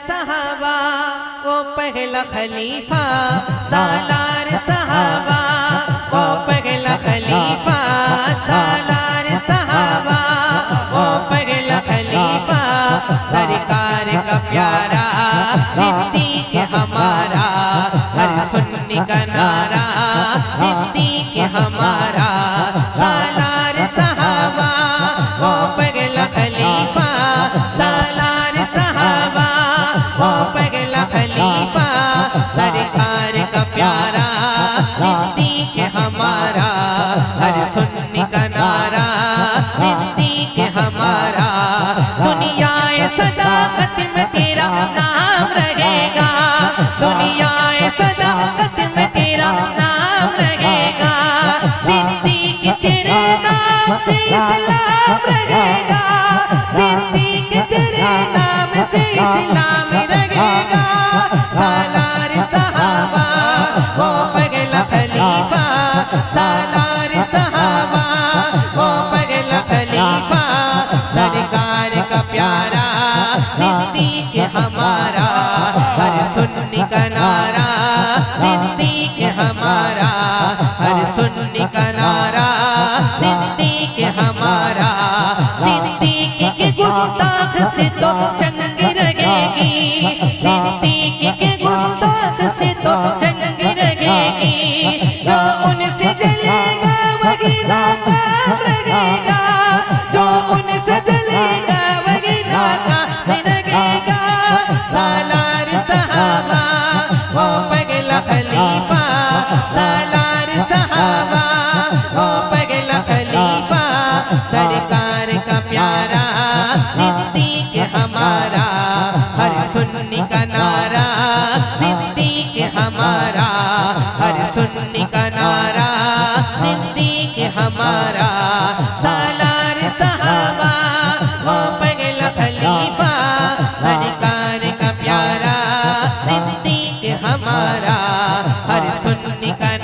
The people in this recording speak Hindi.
सहाबा वो पहला खलीफा, सालार सहाबा वो पहला खलीफा, सालार सहाबा वो पहला खलीफा, सरकार का प्यारा सिद्दीक हमारा, हर सुन्नी का नारा सिद्दीक हमारा, सालार सहाबा वो पहला खलीफा, सालार सहाबा वो पहला खलीफा, सरकार का प्यारा सिद्दीक हमारा, हर सुन्नी का नारा सिद्दीक हमारा, दुनिया सदाकत में तेरा नाम रहेगा, दुनिया सदाकत में तेरा नाम रहेगा, सिद्दीक तेरे नाम से इस्लाम रहेगा, सिद्दीक तेरे नाम से इस्लाम रहेगा, सालार सहाबा वो पहला खलीफा, सालार सहाबा वो पहला खलीफा, सरकार का प्यारा सिद्दीक हमारा, हर सुन्नी का नारा सिद्दीक हमारा, हर सुन्नी का नारा सिद्दीक हमारा, सिद्दीक के गुस्ताख से तो जंग रहेगी, सिद्दीक के गुस्ताख से तो जंग रहेगी, जो उनसे जलेगा वही नाकाम रहेगा, जो उनसे जलेगा वही नाकाम रहेगा, सालार सहाबा वो पहला खलीफा, सालार सहाबा वो पहला खलीफा, सरकार का प्यारा सिद्दीक हमारा, हर सुन्नी का नारा सिद्दीक हमारा, हर सुन्नी का नारा सिद्दीक हमारा, सालार सहाबा वो पहला खलीफा, सरकार का प्यारा सिद्दीक हमारा, हर सुन्नी का